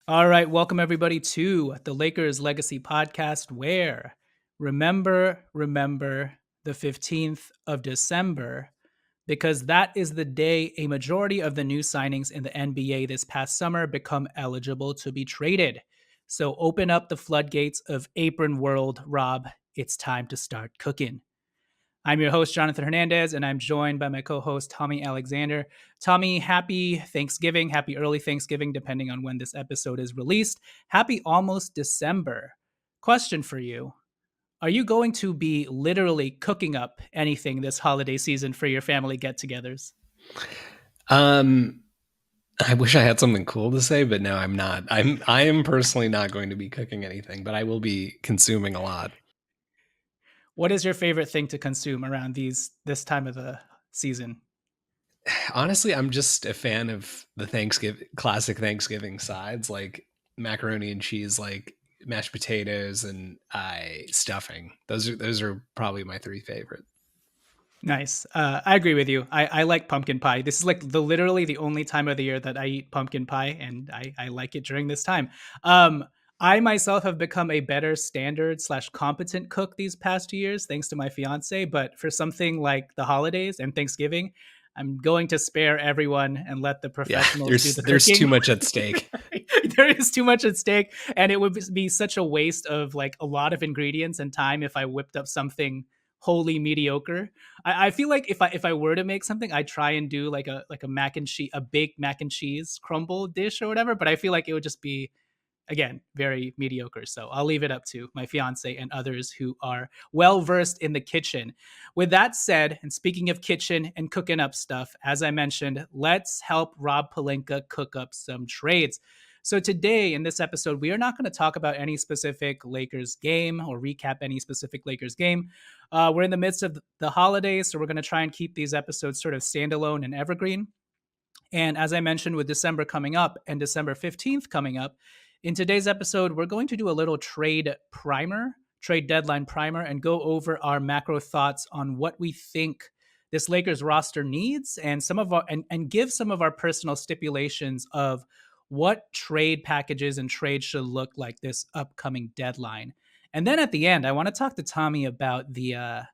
All right, welcome everybody to the Lakers Legacy Podcast, where remember the 15th of December, because that is the day a majority of the new signings in the NBA this past summer become eligible to be traded. So open up the floodgates of apron world, Rob. It's time to start cooking. I'm your host, Jonathan Hernandez, and I'm joined by my co host, Tommy Alexander. Tommy, happy Thanksgiving, happy early Thanksgiving, depending on when this episode is released. Happy almost December. Question for you. Are you going to be literally cooking up anything this holiday season for your family get togethers? I wish I had something cool to say, but no, I'm not. I am personally not going to be cooking anything, but I will be consuming a lot. What is your favorite thing to consume around this time of the season? Honestly, I'm just a fan of the classic Thanksgiving sides, like macaroni and cheese, like mashed potatoes and stuffing. Those are probably my three favorite. Nice. I agree with you. I like pumpkin pie. This is like literally the only time of the year that I eat pumpkin pie, and I like it during this time. I myself have become a better standard / competent cook these past 2 years, thanks to my fiance. But for something like the holidays and Thanksgiving, I'm going to spare everyone and let the Yeah, professionals do there's the there's too cooking. much at stake. There is too much at stake, and it would be such a waste of like a lot of ingredients and time if I whipped up something wholly mediocre. I feel like if I were to make something, I'd try and do like a mac and cheese, a baked mac and cheese crumble dish or whatever. But I feel like it would just be, again, very mediocre. So I'll leave it up to my fiance and others who are well versed in the kitchen. With that said, and speaking of kitchen and cooking up stuff, as I mentioned, let's help Rob Pelinka cook up some trades. So today in this episode, we are not going to talk about any specific Lakers game or recap any specific Lakers game. We're in the midst of the holidays, so we're going to try and keep these episodes sort of standalone and evergreen. And as I mentioned, with December coming up and December 15th coming up, in today's episode, we're going to do a little trade deadline primer, and go over our macro thoughts on what we think this Lakers roster needs, and and give some of our personal stipulations of what trade packages and trades should look like this upcoming deadline. And then at the end, I want to talk to Tommy about the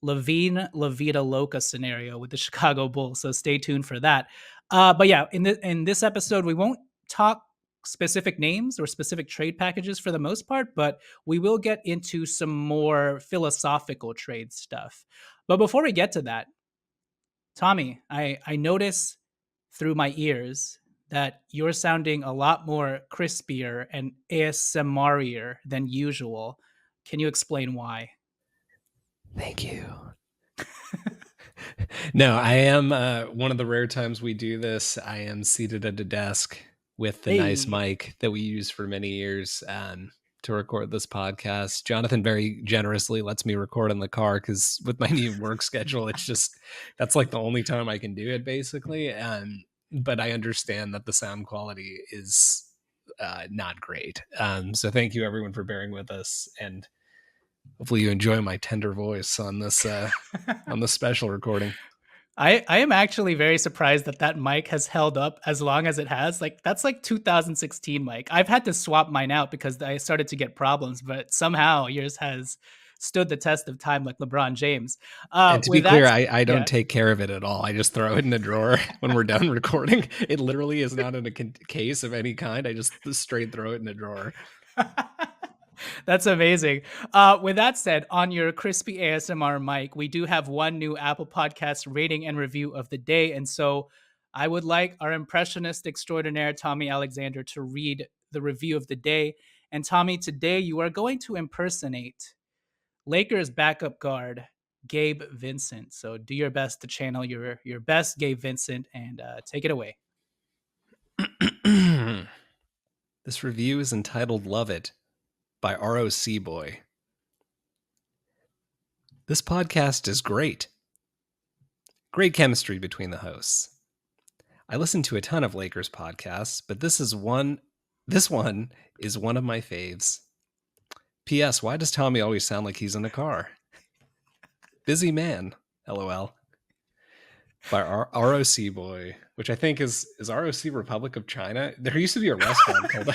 Lavine La Vida Loca scenario with the Chicago Bulls. So stay tuned for that. But yeah, in this episode, we won't talk specific names or specific trade packages for the most part, but we will get into some more philosophical trade stuff. But before we get to that, Tommy, I notice through my ears that you're sounding a lot more crispier and ASMR-ier than usual. Can you explain why? Thank you. No, I am one of the rare times we do this. I am seated at a desk with the nice Hey. mic that we used for many years to record this podcast. Jonathan very generously lets me record in the car because with my new work schedule, it's just that's like the only time I can do it basically. But I understand that the sound quality is not great. So thank you everyone for bearing with us, and hopefully you enjoy my tender voice on this special recording. I am actually very surprised that that mic has held up as long as it has. Like that's like 2016 mic. I've had to swap mine out because I started to get problems, but somehow yours has stood the test of time like LeBron James. And to be With clear, that, I don't yeah. take care of it at all. I just throw it in a drawer when we're done recording. It literally is not in a case of any kind. I just straight throw it in a drawer. That's amazing. With that said, on your crispy ASMR mic, we do have one new Apple Podcast rating and review of the day. And so I would like our impressionist extraordinaire, Tommy Alexander, to read the review of the day. And Tommy, today you are going to impersonate Lakers backup guard, Gabe Vincent. So do your best to channel your best Gabe Vincent, and take it away. This review is entitled Love It by ROC Boy. This podcast is great. Great chemistry between the hosts. I listen to a ton of Lakers podcasts, but this one is one of my faves. P.S. Why does Tommy always sound like he's in a car? Busy man, LOL. By ROC Boy. which I think is ROC Republic of China. There used to be a restaurant called.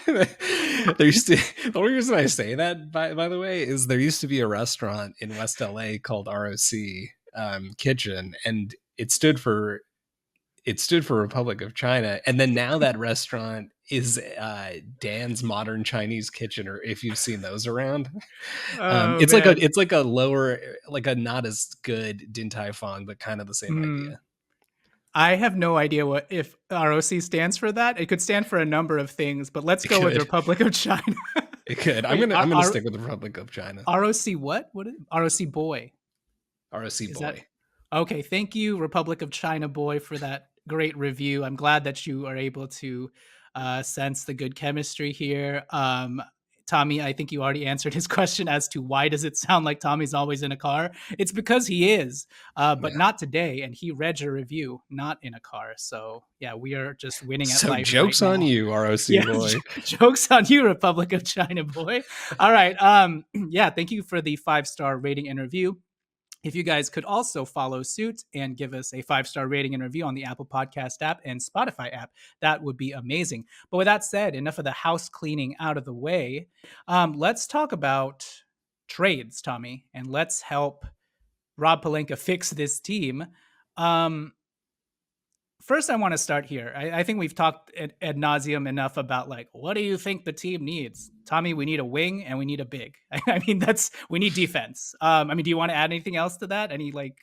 There used to. The only reason I say that, by the way, is there used to be a restaurant in West LA called ROC Kitchen, and it stood for Republic of China, and then now that restaurant is Dan's Modern Chinese Kitchen, or if you've seen those around. Oh It's like a man. it's like a lower, like a not as good Din Tai Fung, but kind of the same Hmm. idea. I have no idea what if ROC stands for that. It could stand for a number of things, but let's It go with could. Republic of China. It could. I'm Wait, gonna I'm gonna stick with the Republic of China. ROC what? What is ROC boy? ROC Is that boy. okay? Thank you, Republic of China boy, for that great review. I'm glad that you are able to sense the good chemistry here. Tommy, I think you already answered his question as to why does it sound like Tommy's always in a car. It's because he is, but Yeah. not today. And he read your review, not in a car. So yeah, we are just winning at So life right jokes on now. you, ROC Yeah, boy. jokes on you, Republic of China boy. All right. Yeah, thank you for the 5-star rating and review. If you guys could also follow suit and give us a 5-star rating and review on the Apple Podcast app and Spotify app, that would be amazing. But with that said, enough of the house cleaning out of the way. Let's talk about trades, Tommy, and let's help Rob Pelinka fix this team. Um, First, I want to start here. I think we've talked ad nauseum enough about like, what do you think the team needs? Tommy, we need a wing and we need a big. I mean, we need defense. I mean, do you want to add anything else to that? Any like,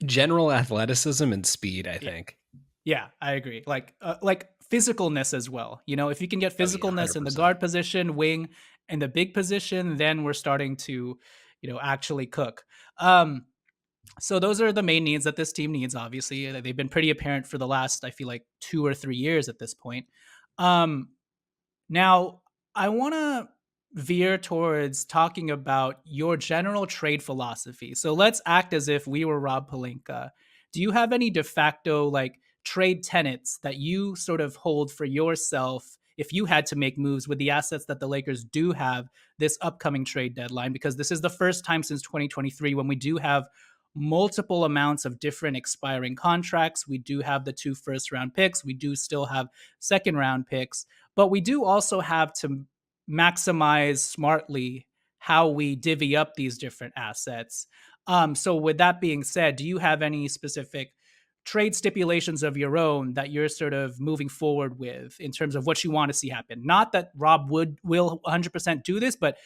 General athleticism and speed, I yeah, think. yeah, I agree. Like physicalness as well. You know, if you can get Oh yeah, physicalness in the 100%. guard position, wing, and the big position, then we're starting to, actually cook. Um, So those are the main needs that this team needs. Obviously, they've been pretty apparent for the last, I feel like, 2 or 3 years at this point. Um, Now, I want to veer towards talking about your general trade philosophy. So let's act as if we were Rob Pelinka. Do you have any de facto like trade tenets that you sort of hold for yourself if you had to make moves with the assets that the Lakers do have this upcoming trade deadline? Because this is the first time since 2023 when we do have multiple amounts of different expiring contracts. We do have the 2 first-round picks. We do still have second-round picks, but we do also have to maximize smartly how we divvy up these different assets. So, with that being said, do you have any specific trade stipulations of your own that you're sort of moving forward with in terms of what you want to see happen? Not that Rob will 100% do this, but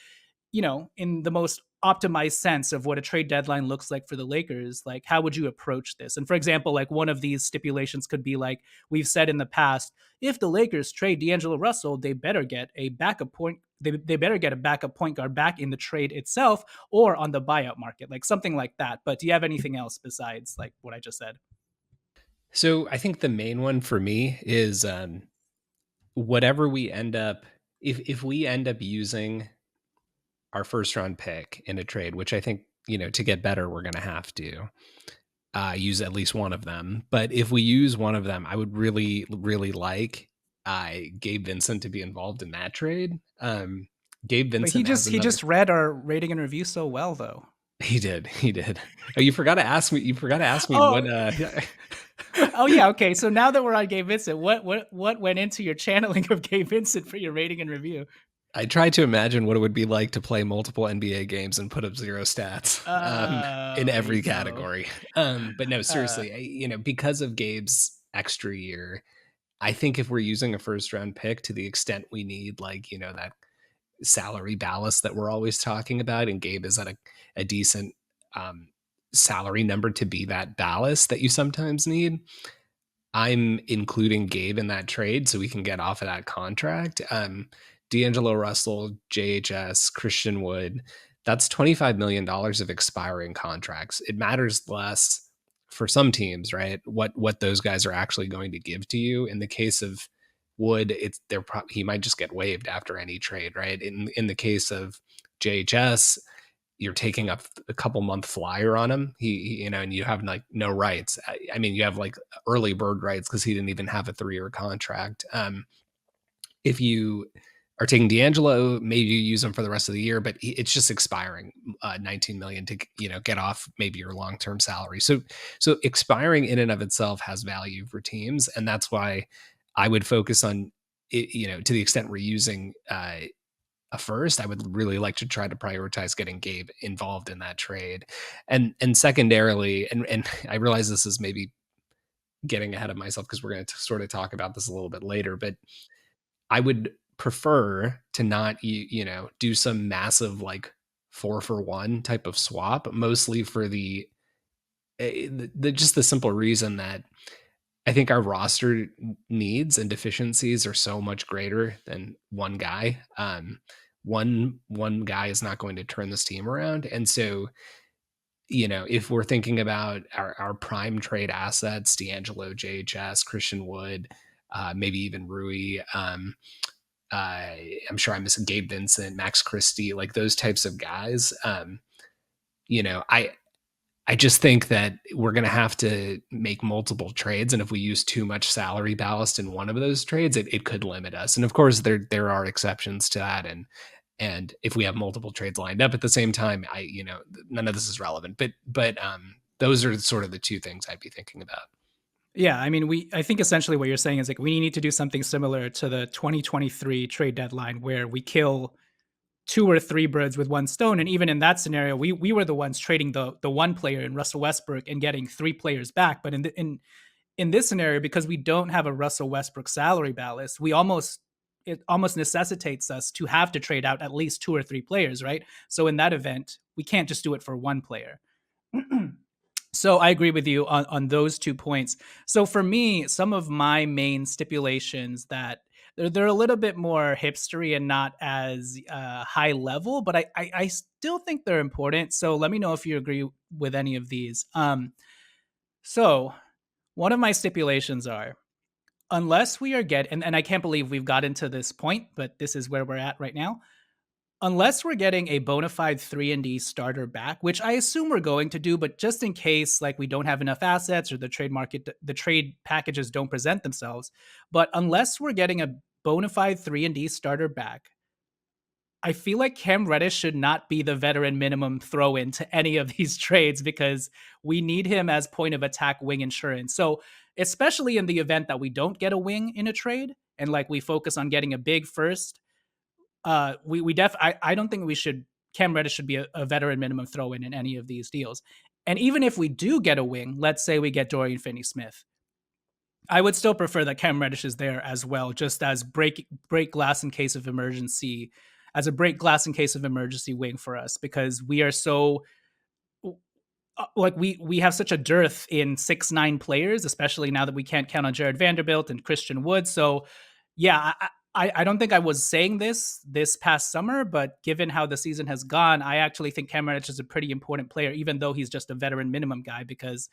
in the most optimized sense of what a trade deadline looks like for the Lakers, like how would you approach this? And for example, like one of these stipulations could be like we've said in the past, if the Lakers trade D'Angelo Russell, they better get a backup point. They better get a backup point guard back in the trade itself or on the buyout market, like something like that. But do you have anything else besides like what I just said? So I think the main one for me is whatever we end up, if we end up using our first round pick in a trade, which I think, to get better, we're going to have to use at least one of them. But if we use one of them, I would really, really like Gabe Vincent to be involved in that trade. Gabe But he Vincent has just he another. just read our rating and review so well, though. He did. He did. Oh, you forgot to ask me. You forgot to ask me Oh, what. oh yeah, okay. So now that we're on Gabe Vincent, what went into your channeling of Gabe Vincent for your rating and review? I tried to imagine what it would be like to play multiple NBA games and put up zero stats in There you every go. category. But no, Uh, seriously, because of Gabe's extra year, I think if we're using a first round pick to the extent we need, like, that salary ballast that we're always talking about, and Gabe is at a decent um, salary number to be that ballast that you sometimes need. I'm including Gabe in that trade so we can get off of that contract. D'Angelo Russell, JHS, Christian Wood, that's $25 million of expiring contracts. It matters less for some teams, right? What those guys are actually going to give to you. In the case of Wood, he might just get waived after any trade, right? In the case of JHS, you're taking up a couple month flyer on him. And you have like no rights. I mean, you have like early bird rights because he didn't even have a 3-year contract. If you are taking D'Angelo. Maybe you use him for the rest of the year, but it's just expiring 19 million to get off maybe your long term salary. So expiring in and of itself has value for teams, and that's why I would focus on it, to the extent we're using a first. I would really like to try to prioritize getting Gabe involved in that trade, and secondarily, and I realize this is maybe getting ahead of myself because we're going to sort of talk about this a little bit later, but I would prefer to not, do some massive like 4-for-1 type of swap, mostly for the just the simple reason that I think our roster needs and deficiencies are so much greater than one guy. One guy is not going to turn this team around, and so if we're thinking about our prime trade assets, D'Angelo, JHS, Christian Wood, maybe even Rui. I'm sure I'm missing Gabe Vincent, Max Christie, like those types of guys. You know, I I just think that we're going to have to make multiple trades, and if we use too much salary ballast in one of those trades, it could limit us. And of course, there are exceptions to that, and if we have multiple trades lined up at the same time, none of this is relevant. But those are sort of the two things I'd be thinking about. Yeah, I mean, I think essentially what you're saying is like we need to do something similar to the 2023 trade deadline where we kill two or three birds with one stone. And even in that scenario, we were the ones trading the one player in Russell Westbrook and getting three players back. But in this scenario, because we don't have a Russell Westbrook salary ballast, it almost necessitates us to have to trade out at least two or three players, right? So in that event, we can't just do it for one player. So I agree with you on those 2 points. So for me, some of my main stipulations that they're a little bit more hipstery and not as high level, but I still think they're important. So let me know if you agree with any of these. So one of my stipulations are unless we are and I can't believe we've gotten to this point, but this is where we're at right now. Unless we're getting a bona fide 3-and-D starter back, which I assume we're going to do, but just in case like we don't have enough assets or the trade packages don't present themselves, but unless we're getting a bona fide 3-and-D starter back, I feel like Cam Reddish should not be the veteran minimum throw in to any of these trades because we need him as point of attack wing insurance. So, especially in the event that we don't get a wing in a trade and like we focus on getting a big first, I don't think we should. Cam Reddish should be a veteran minimum throw in any of these deals. And even if we do get a wing, let's say we get Dorian Finney-Smith, I would still prefer that Cam Reddish is there as well, just as break glass in case of emergency, as a break glass in case of emergency wing for us because we are so like we have such a dearth in 6'9" players, especially now that we can't count on Jared Vanderbilt and Christian Wood. So yeah, I don't think I was saying this past summer, but given how the season has gone, I actually think Cam Reddish is a pretty important player, even though he's just a veteran minimum guy. Because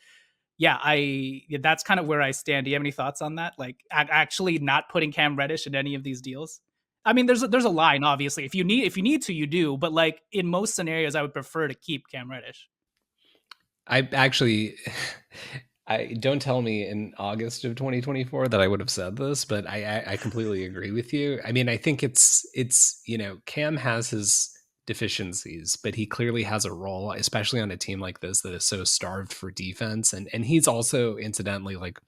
that's kind of where I stand. Do you have any thoughts on that? Like actually not putting Cam Reddish in any of these deals? I mean, there's a line, obviously. If you need to, you do. But like in most scenarios, I would prefer to keep Cam Reddish. I actually, I don't tell me in August of 2024 that I would have said this, but I completely agree with you. I mean, I think it's Cam has his deficiencies, but he clearly has a role, especially on a team like this that is so starved for defense, and he's also incidentally like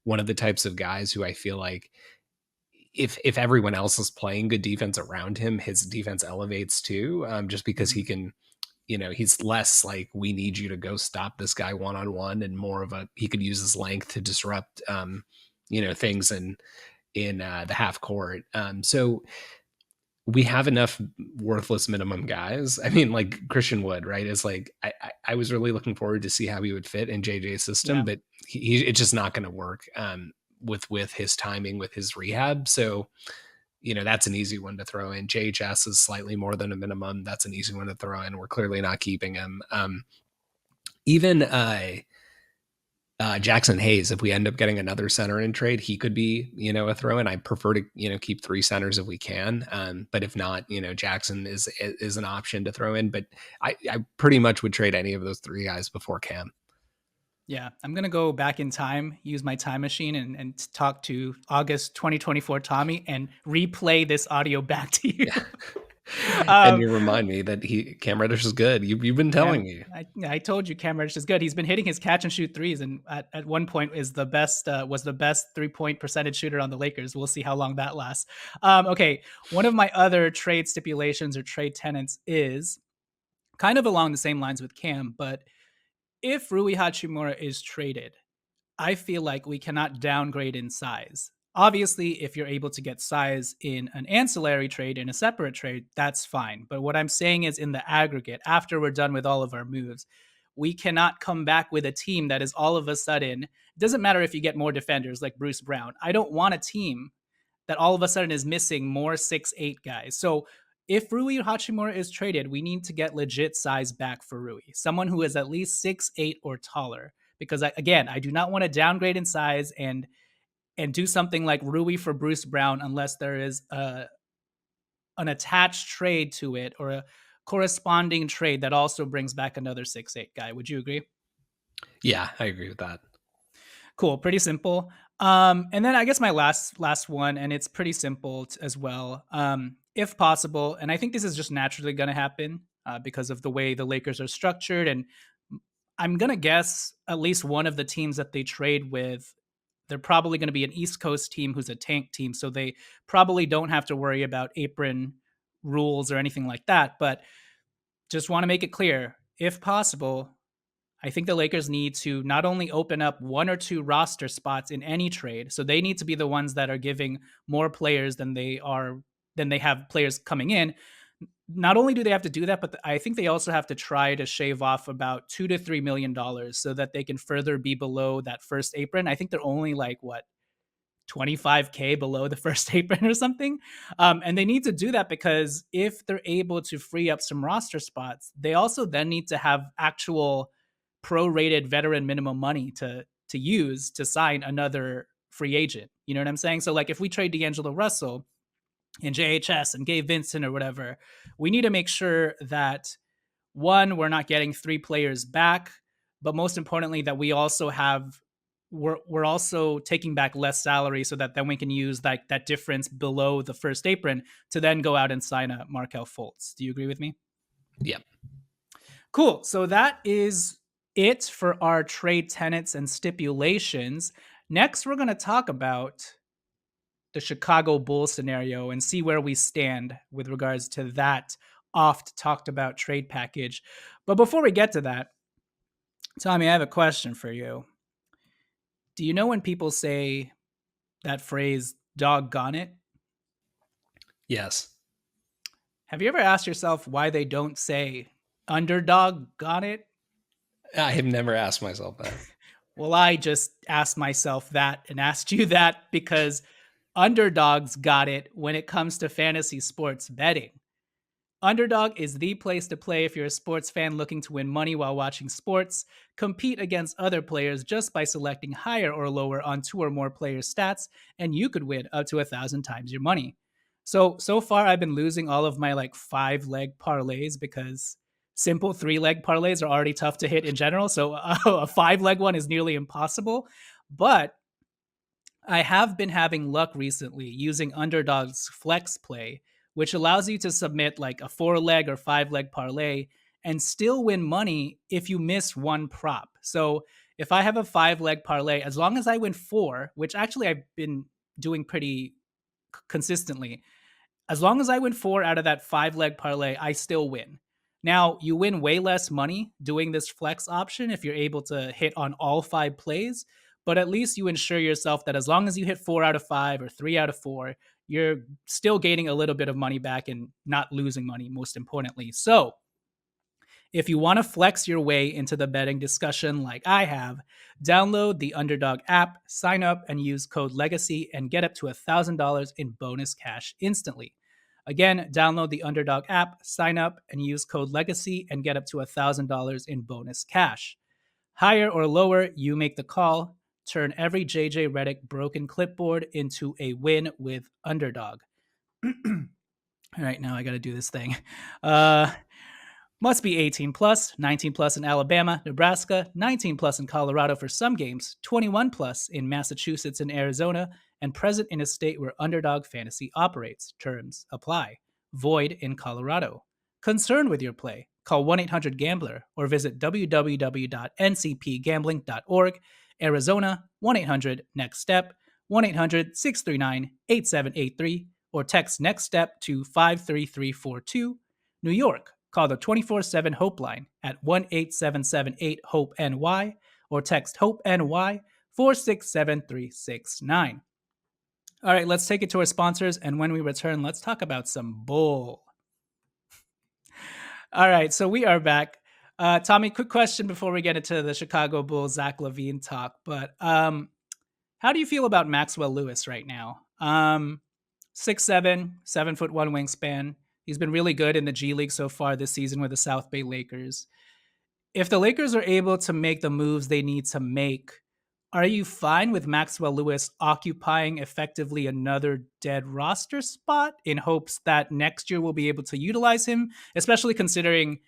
one of the types of guys who I feel like if everyone else is playing good defense around him, his defense elevates too, just because he can he's less like we need you to go stop this guy one on one, and more of a he could use his length to disrupt things in the half court. So we have enough worthless minimum guys. I mean, like Christian Wood, right? Is like I was really looking forward to see how he would fit in JJ's system, Yeah. but it's just not going to work with his timing, with his rehab. So that's an easy one to throw in. JHS is slightly more than a minimum. That's an easy one to throw in. We're clearly not keeping him. Even Jackson Hayes, if we end up getting another center in trade, he could be, a throw in. I prefer to, keep three centers if we can. But if not, Jackson is an option to throw in. But I pretty much would trade any of those three guys before Cam. Yeah, I'm gonna go back in time, use my time machine, and talk to August 2024 Tommy and replay this audio back to you. Yeah. And um, you remind me that Cam Reddish is good. You've been telling Cam, me. I told you Cam Reddish is good. He's been hitting his catch and shoot threes, and at one point is the best was the best 3 point percentage shooter on the Lakers. We'll see how long that lasts. Okay, one of my other trade stipulations or trade tenants is kind of along the same lines with Cam, but if Rui Hachimura is traded, I feel like we cannot downgrade in size. Obviously, if you're able to get size in an ancillary trade, in a separate trade, that's fine. But what I'm saying is, in the aggregate, after we're done with all of our moves, we cannot come back with a team that is all of a sudden, it doesn't matter if you get more defenders like Bruce Brown. I don't want a team that all of a sudden is missing more 6'8" guys. So if Rui Hachimura is traded, we need to get legit size back for Rui, someone who is at least 6'8" or taller. Because again, I do not want to downgrade in size and do something like Rui for Bruce Brown unless there is an attached trade to it or a corresponding trade that also brings back another 6'8" guy. Would you agree? Yeah, I agree with that. Cool, pretty simple. And then I guess my last one, and it's pretty simple as well. If possible, and I think this is just naturally going to happen because of the way the Lakers are structured, and I'm gonna guess at least one of the teams that they trade with, they're probably going to be an East Coast team who's a tank team, so they probably don't have to worry about apron rules or anything like that. But just want to make it clear, if possible, I think the Lakers need to not only open up one or two roster spots in any trade, so they need to be the ones that are giving more players than they have players coming in. Not only do they have to do that, but I think they also have to try to shave off about $2 to $3 million so that they can further be below that first apron. I think they're only like what 25K below the first apron or something. And they need to do that because if they're able to free up some roster spots, they also then need to have actual prorated veteran minimum money to use to sign another free agent. You know what I'm saying? So like if we trade D'Angelo Russell and JHS and Gabe Vincent or whatever, we need to make sure that one, we're not getting three players back, but most importantly, that we also have we're also taking back less salary so that then we can use that difference below the first apron to then go out and sign a Markel Fultz. Do you agree with me? Yeah. Cool. So that is it for our trade tenets and stipulations. Next, we're going to talk about the Chicago Bulls scenario and see where we stand with regards to that oft talked about trade package. But before we get to that, Tommy, I have a question for you. Do you know when people say that phrase, doggone it? Yes. Have you ever asked yourself why they don't say underdog got it? I have never asked myself that. Well, I just asked myself that and asked you that because underdogs got it when it comes to fantasy sports betting. Underdog is the place to play if you're a sports fan looking to win money while watching sports. Compete against other players just by selecting higher or lower on two or more players' stats, and you could win up to 1,000 times your money. So far, I've been losing all of my like 5 leg parlays because simple 3 leg parlays are already tough to hit in general. So a 5 leg one is nearly impossible. But I have been having luck recently using Underdog's Flex Play, which allows you to submit like a 4 leg or 5 leg parlay and still win money if you miss one prop. So if I have a 5 leg parlay, as long as I win four, which actually I've been doing pretty consistently, as long as I win four out of that 5 leg parlay, I still win. Now, you win way less money doing this flex option if you're able to hit on all 5 plays, but at least you ensure yourself that as long as you hit 4 out of 5 or 3 out of 4, you're still gaining a little bit of money back and not losing money, most importantly. So, if you want to flex your way into the betting discussion like I have, download the Underdog app, sign up, and use code LEGACY and get up to $1,000 in bonus cash instantly. Again, download the Underdog app, sign up, and use code LEGACY and get up to $1,000 in bonus cash. Higher or lower, you make the call. Turn every JJ Redick broken clipboard into a win with Underdog. All right, now I got to do this thing. Must be 18 plus, 19 plus in Alabama, Nebraska, 19 plus in Colorado for some games, 21 plus in Massachusetts and Arizona, and present in a state where Underdog Fantasy operates. Terms apply. Void in Colorado. Concerned with your play? Call 1-800-GAMBLER or visit www.ncpgambling.org. Arizona, 1-800-NEXT-STEP, 1-800-639-8783, or text NEXT STEP to 53342. New York, call the 24/7 Hope line at 1-877-8-HOPE-NY or text HOPE-NY 467369. All right, let's take it to our sponsors, and when we return, let's talk about some bull. All right, so we are back. Tommy, quick question before we get into the Chicago Bulls Zach Lavine talk, but how do you feel about Maxwell Lewis right now? 6'7", 7'1" wingspan. He's been really good in the G League so far this season with the South Bay Lakers. If the Lakers are able to make the moves they need to make, are you fine with Maxwell Lewis occupying effectively another dead roster spot in hopes that next year we'll be able to utilize him, especially considering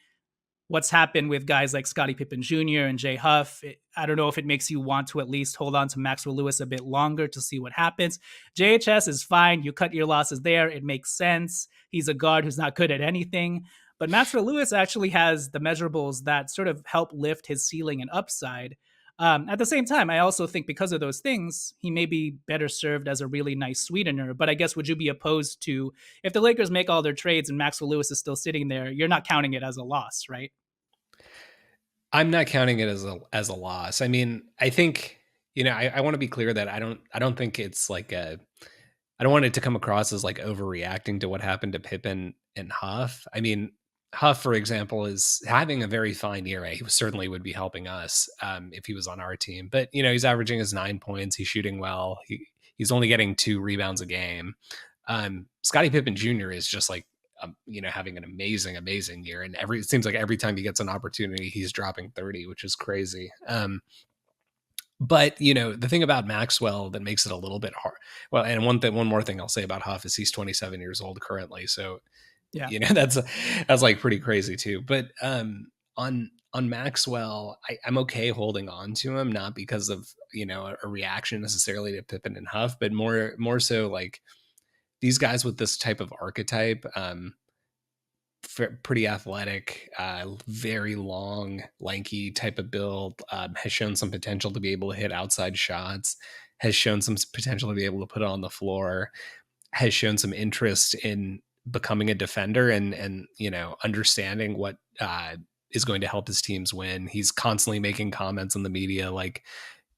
what's happened with guys like Scottie Pippen Jr. and Jay Huff? I don't know if it makes you want to at least hold on to Maxwell Lewis a bit longer to see what happens. JHS is fine. You cut your losses there. It makes sense. He's a guard who's not good at anything. But Maxwell Lewis actually has the measurables that sort of help lift his ceiling and upside. At the same time, I also think because of those things, he may be better served as a really nice sweetener. But I guess, would you be opposed to, if the Lakers make all their trades and Maxwell Lewis is still sitting there, you're not counting it as a loss, right? I'm not counting it as a loss. I mean, I think, I want to be clear that I don't think it's like I don't want it to come across as like overreacting to what happened to Pippen and Huff. I mean, Huff, for example, is having a very fine year. He certainly would be helping us if he was on our team. But he's averaging his 9 points. He's shooting well. He's only getting 2 rebounds a game. Scottie Pippen Jr. is just like having an amazing year. And it seems like every time he gets an opportunity, he's dropping 30, which is crazy. But the thing about Maxwell that makes it a little bit hard. Well, and one more thing I'll say about Huff is he's 27 years old currently. So Yeah. that's like pretty crazy too. But on Maxwell, I'm okay holding on to him, not because of a reaction necessarily to Pippen and Huff, but more so like these guys with this type of archetype, pretty athletic, very long, lanky type of build, has shown some potential to be able to hit outside shots, has shown some potential to be able to put it on the floor, has shown some interest in becoming a defender and understanding what is going to help his teams win. He's constantly making comments in the media like,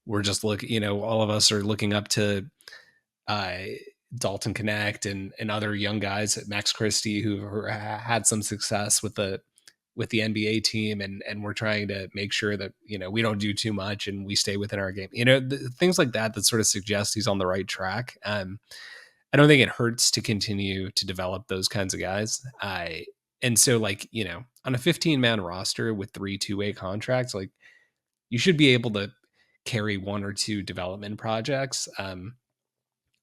we're just all of us are looking up to Dalton Connect and other young guys at Max Christie who had some success with the NBA team, and we're trying to make sure that we don't do too much and we stay within our game. Things like that sort of suggest he's on the right track. I don't think it hurts to continue to develop those kinds of guys. And so on a 15-man roster with 3 two-way contracts, like you should be able to carry 1 or 2 development projects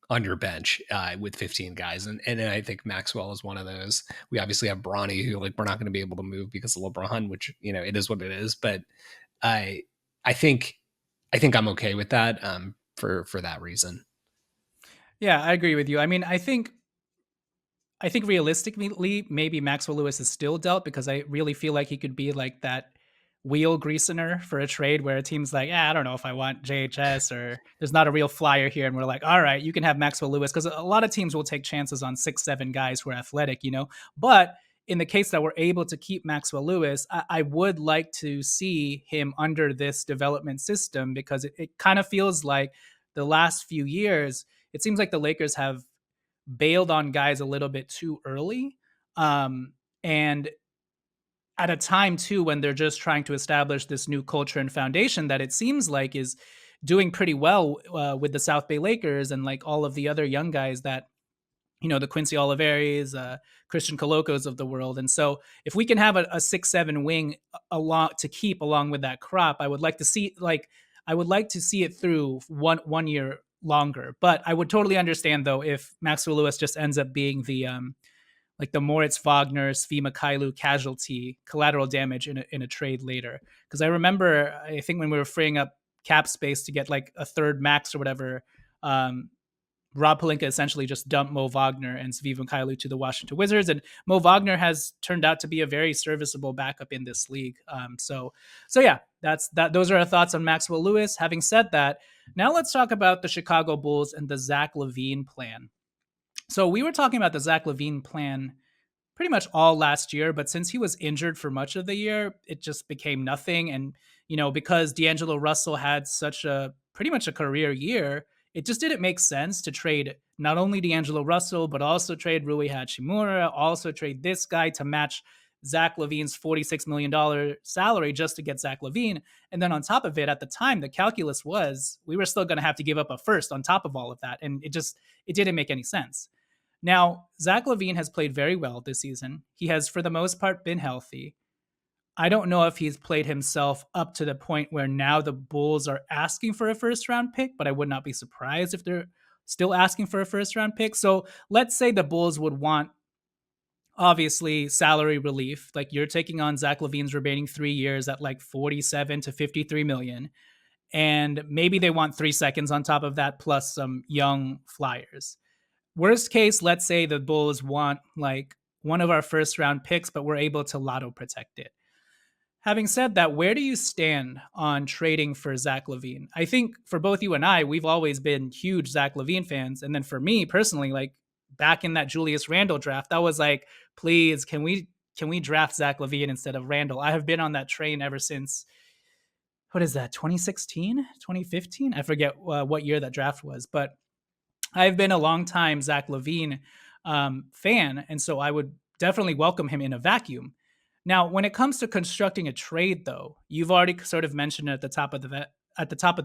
on your bench with 15 guys. And I think Maxwell is one of those. We obviously have Bronny, who we're not going to be able to move because of LeBron, which, it is what it is. But I think I'm okay with that for that reason. Yeah, I agree with you. I mean, I think realistically, maybe Maxwell Lewis is still dealt because I really feel like he could be like that wheel greasener for a trade where a team's like, I don't know if I want JHS or there's not a real flyer here. And we're like, all right, you can have Maxwell Lewis, because a lot of teams will take chances on 6-7 guys who are athletic, But in the case that we're able to keep Maxwell Lewis, I would like to see him under this development system, because it kind of feels like the last few years, it seems like the Lakers have bailed on guys a little bit too early. And at a time too when they're just trying to establish this new culture and foundation that it seems like is doing pretty well with the South Bay Lakers and like all of the other young guys that the Quincy Oliveres, Christian Colocos of the world. And so if we can have a 6-7 wing along to keep along with that crop, I would like to see it through one year longer. But I would totally understand though if Maxwell Lewis just ends up being the like the Moritz Wagner, Svi Mikhailuk casualty, collateral damage in a trade later. Because I remember, I think when we were freeing up cap space to get like a third max or whatever, um, Rob Pelinka essentially just dumped Mo Wagner and Svi Mikhailuk to the Washington Wizards, and Mo Wagner has turned out to be a very serviceable backup in this league. So yeah, that's that. Those are our thoughts on Maxwell Lewis. Having said that, now let's talk about the Chicago Bulls and the Zach Lavine plan. So we were talking about the Zach Lavine plan pretty much all last year, but since he was injured for much of the year, it just became nothing. And, because D'Angelo Russell had such a pretty much a career year, it just didn't make sense to trade not only D'Angelo Russell, but also trade Rui Hachimura, also trade this guy to match Zach Lavine's $46 million salary just to get Zach Lavine. And then on top of it, at the time, the calculus was we were still going to have to give up a first on top of all of that. And it didn't make any sense. Now, Zach Lavine has played very well this season. He has, for the most part, been healthy. I don't know if he's played himself up to the point where now the Bulls are asking for a first round pick, but I would not be surprised if they're still asking for a first round pick. So let's say the Bulls would want, obviously, salary relief. Like you're taking on Zach Lavine's remaining 3 years at like 47 to 53 million. And maybe they want 3 seconds on top of that, plus some young flyers. Worst case, let's say the Bulls want like one of our first round picks, but we're able to lotto protect it. Having said that, where do you stand on trading for Zach Lavine? I think for both you and I, we've always been huge Zach Lavine fans. And then for me personally, like back in that Julius Randle draft, that was like, please, can we draft Zach Lavine instead of Randle? I have been on that train ever since, what is that, 2016, 2015? I forget what year that draft was, but I've been a long time Zach Lavine fan, and so I would definitely welcome him in a vacuum. Now, when it comes to constructing a trade, though, you've already sort of mentioned at the top of the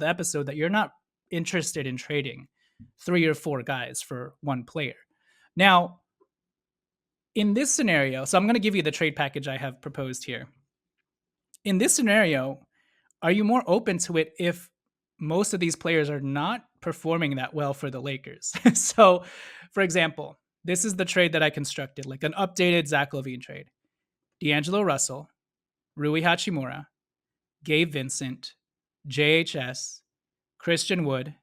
episode that you're not interested in trading 3 or 4 guys for one player. Now, in this scenario, so I'm going to give you the trade package I have proposed here. In this scenario, are you more open to it if most of these players are not performing that well for the Lakers? So, for example, this is the trade that I constructed, like an updated Zach Lavine trade. D'Angelo Russell, Rui Hachimura, Gabe Vincent, JHS, Christian Wood,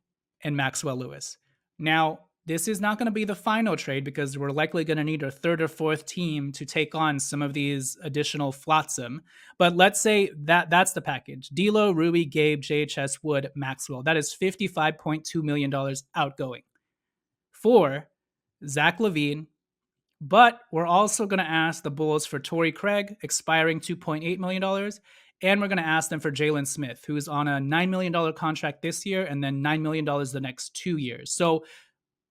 and Maxwell Lewis. Now, this is not going to be the final trade because we're likely going to need a third or fourth team to take on some of these additional flotsam. But let's say that that's the package. D'Lo, Rui, Gabe, JHS, Wood, Maxwell. That is $55.2 million outgoing for Zach Lavine. But we're also going to ask the Bulls for Torrey Craig, expiring $2.8 million. And we're going to ask them for Jalen Smith, who's on a $9 million contract this year and then $9 million the next 2 years. So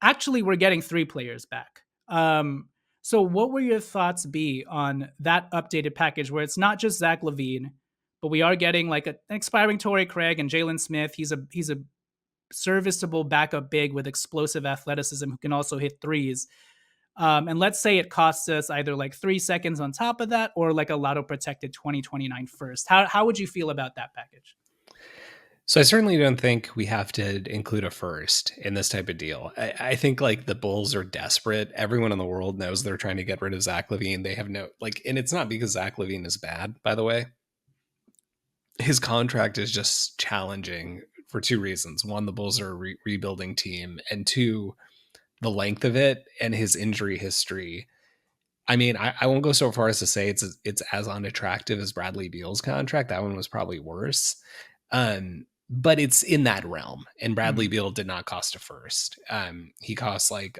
actually, we're getting 3 players back. So what will your thoughts be on that updated package where it's not just Zach Lavine, but we are getting like an expiring Torrey Craig and Jalen Smith. He's a serviceable backup big with explosive athleticism who can also hit threes. And let's say it costs us either like 3 seconds on top of that or like a lotto protected 2029 first. How would you feel about that package? So I certainly don't think we have to include a first in this type of deal. I think like the Bulls are desperate. Everyone in the world knows they're trying to get rid of Zach Lavine. They have no like, and it's not because Zach Lavine is bad, by the way. His contract is just challenging for 2 reasons. One, the Bulls are a rebuilding team, and 2, the length of it and his injury history. I mean, I won't go so far as to say it's as unattractive as Bradley Beal's contract. That one was probably worse. But it's in that realm. And Bradley Beal did not cost a first. He cost like,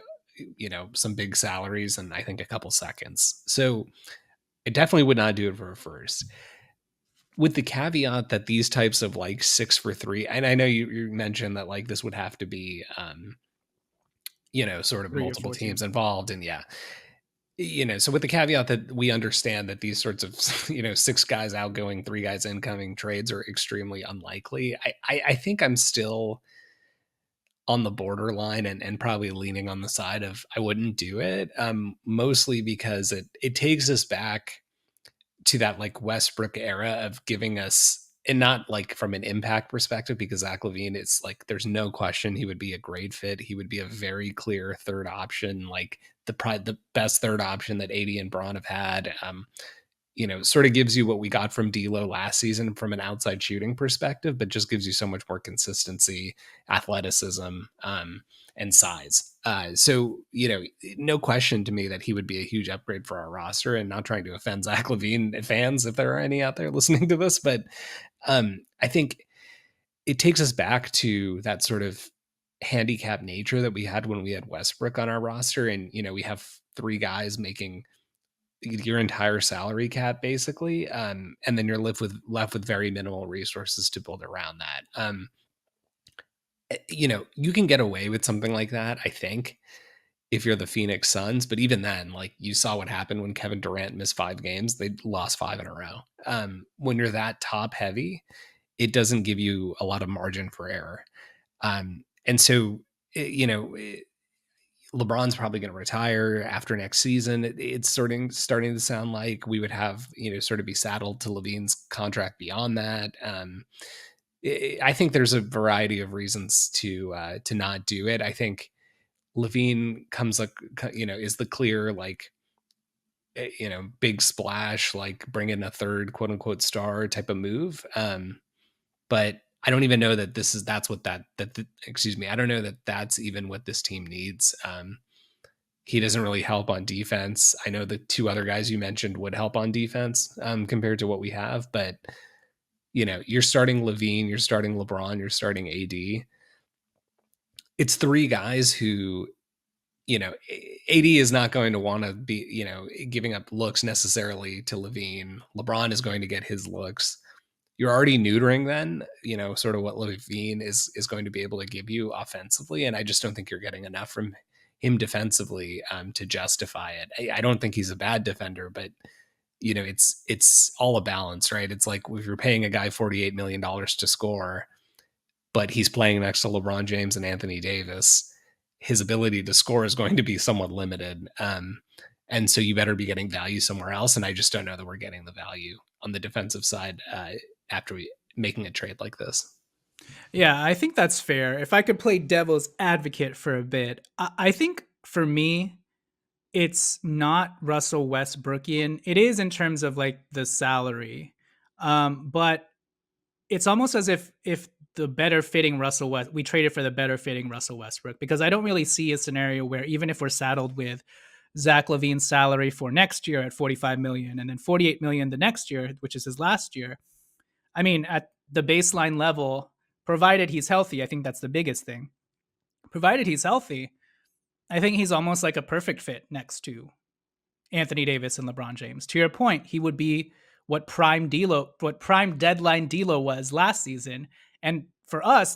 some big salaries and I think a couple seconds. So I definitely would not do it for a first. With the caveat that these types of like 6 for 3, and I know you mentioned that like this would have to be, sort of 3 or multiple 4 teams teams. involved. And yeah, so with the caveat that we understand that these sorts of, 6 guys outgoing, 3 guys incoming trades are extremely unlikely. I think I'm still on the borderline and probably leaning on the side of I wouldn't do it. Mostly because it takes us back to that like Westbrook era of giving us and not like from an impact perspective, because Zach Lavine is like, there's no question he would be a great fit. He would be a very clear third option, like the best third option that AD and Braun have had. Sort of gives you what we got from D'Lo last season from an outside shooting perspective, but just gives you so much more consistency, athleticism, and size. No question to me that he would be a huge upgrade for our roster. And not trying to offend Zach Lavine fans, if there are any out there listening to this, but I think it takes us back to that sort of handicap nature that we had when we had Westbrook on our roster, and we have three guys making your entire salary cap basically, and then you're left with very minimal resources to build around that. You can get away with something like that, I think, if you're the Phoenix Suns, but even then, like, you saw what happened when Kevin Durant missed 5 games. They lost 5 in a row. When you're that top heavy, it doesn't give you a lot of margin for error. And so, LeBron's probably going to retire after next season. It's starting to sound like we would have, sort of be saddled to Levine's contract beyond that. I think there's a variety of reasons to not do it. I think Lavine comes like, is the clear, like, big splash, like bring in a third quote unquote star type of move. But I don't even know that I don't know that that's even what this team needs. He doesn't really help on defense. I know the two other guys you mentioned would help on defense, compared to what we have, but you're starting Lavine, you're starting LeBron, you're starting AD. It's three guys who, AD is not going to want to be, giving up looks necessarily to Lavine. LeBron is going to get his looks. You're already neutering then, sort of what Lavine is going to be able to give you offensively. And I just don't think you're getting enough from him defensively, to justify it. I don't think he's a bad defender, but it's all a balance, right? It's like if you're paying a guy $48 million to score, but he's playing next to LeBron James and Anthony Davis, his ability to score is going to be somewhat limited. And so you better be getting value somewhere else. And I just don't know that we're getting the value on the defensive side, after we making a trade like this. Yeah, I think that's fair. If I could play devil's advocate for a bit, I think for me, it's not Russell Westbrookian. It is in terms of like the salary, but it's almost as if the better fitting we traded for the better fitting Russell Westbrook, because I don't really see a scenario where even if we're saddled with Zach Levine's salary for next year at 45 million and then 48 million the next year, which is his last year. I mean, at the baseline level, provided he's healthy, I think that's the biggest thing. Provided he's healthy, I think he's almost like a perfect fit next to Anthony Davis and LeBron James. To your point, he would be what prime deadline D'Lo was last season. And for us,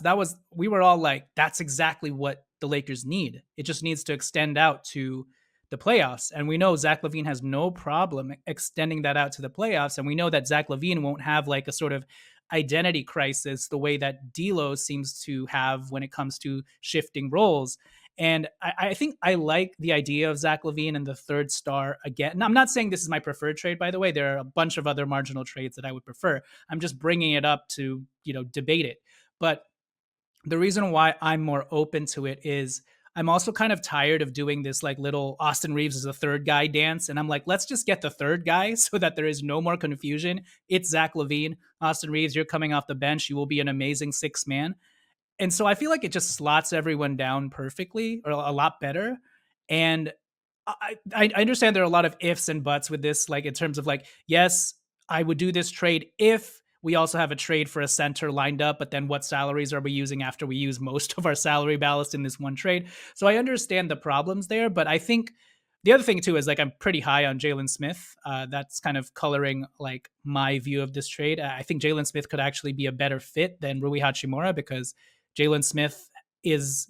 we were all like, that's exactly what the Lakers need. It just needs to extend out to the playoffs. And we know Zach Lavine has no problem extending that out to the playoffs. And we know that Zach Lavine won't have like a sort of identity crisis the way that D'Lo seems to have when it comes to shifting roles. And I think I like the idea of Zach Lavine and the third star again. And I'm not saying this is my preferred trade, by the way. There are a bunch of other marginal trades that I would prefer. I'm just bringing it up to, debate it. But the reason why I'm more open to it is I'm also kind of tired of doing this like little Austin Reeves is the third guy dance. And I'm like, let's just get the third guy so that there is no more confusion. It's Zach Lavine. Austin Reeves, you're coming off the bench. You will be an amazing sixth man. And so I feel like it just slots everyone down perfectly, or a lot better. And I understand there are a lot of ifs and buts with this, like in terms of like, yes, I would do this trade if we also have a trade for a center lined up, but then what salaries are we using after we use most of our salary ballast in this one trade? So I understand the problems there, but I think the other thing too is like I'm pretty high on Jalen Smith. That's kind of coloring like my view of this trade. I think Jalen Smith could actually be a better fit than Rui Hachimura, because Jalen Smith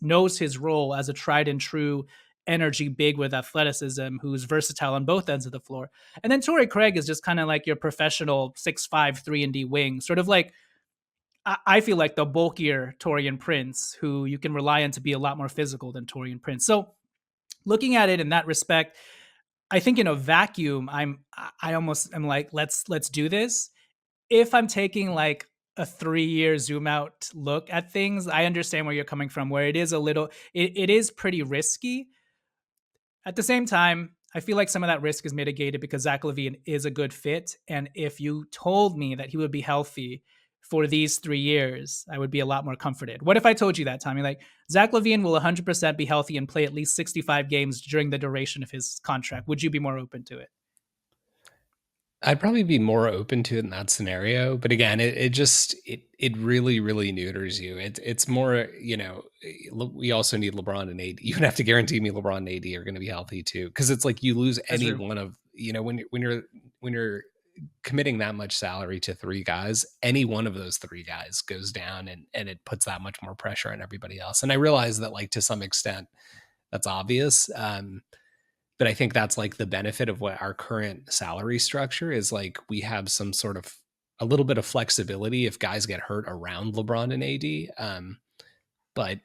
knows his role as a tried and true energy big with athleticism who's versatile on both ends of the floor. And then Torrey Craig is just kind of like your professional 6'5", 3-and-D wing, sort of like I feel like the bulkier Torian Prince, who you can rely on to be a lot more physical than Torian Prince. So looking at it in that respect, I think in a vacuum, I almost am like, let's do this. If I'm taking like a 3-year zoom out look at things, I understand where you're coming from, where it is a little, it is pretty risky. At the same time, I feel like some of that risk is mitigated because Zach Levine is a good fit. And if you told me that he would be healthy for these 3 years, I would be a lot more comforted. What if I told you that, Tommy? Like, Zach Levine will 100% be healthy and play at least 65 games during the duration of his contract. Would you be more open to it? I'd probably be more open to it in that scenario, but again, it just it really really neuters you. It's more, we also need LeBron and AD. You would have to guarantee me LeBron and AD are going to be healthy too, because it's like you lose That's any true. one of, when you're committing that much salary to three guys, any one of those three guys goes down, and it puts that much more pressure on everybody else. And I realize that, like, to some extent that's obvious. But I think that's like the benefit of what our current salary structure is. Like, we have some sort of a little bit of flexibility if guys get hurt around LeBron and AD. But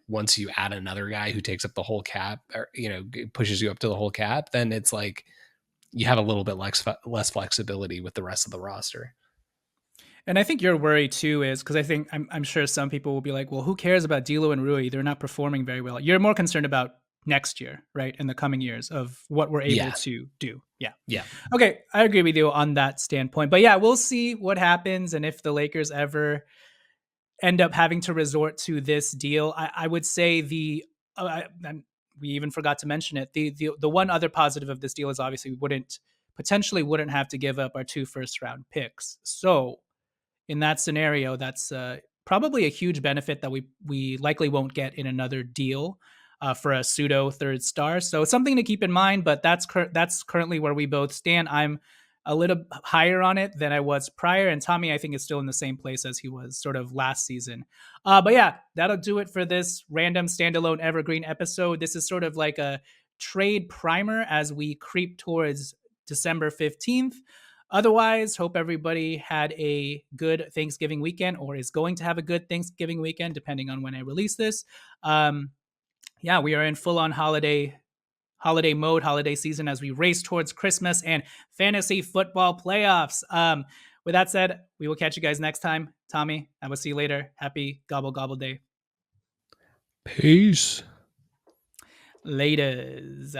once you add another guy who takes up the whole cap, or pushes you up to the whole cap, then it's like you have a little bit less flexibility with the rest of the roster. And I think your worry too is because I think I'm sure some people will be like, well, who cares about D'Lo and Rui? They're not performing very well. You're more concerned about next year, right? In the coming years of what we're able Yeah, to do. Yeah. yeah. Okay. I agree with you on that standpoint. But yeah, we'll see what happens. And if the Lakers ever end up having to resort to this deal, I would say we even forgot to mention it. The one other positive of this deal is obviously we wouldn't have to give up our 2 first-round picks. So in that scenario, that's probably a huge benefit that we likely won't get in another deal for a pseudo third star. So it's something to keep in mind. But that's currently where we both stand. I'm a little higher on it than I was prior, and Tommy, I think, is still in the same place as he was sort of last season. But yeah, that'll do it for this random standalone evergreen episode. This is sort of like a trade primer as we creep towards December 15th. Otherwise, hope everybody had a good Thanksgiving weekend or is going to have a good Thanksgiving weekend, depending on when I release this. Yeah, we are in full on holiday mode, holiday season as we race towards Christmas and fantasy football playoffs. With that said, we will catch you guys next time. Tommy, I will see you later. Happy gobble gobble day. Peace. Laters.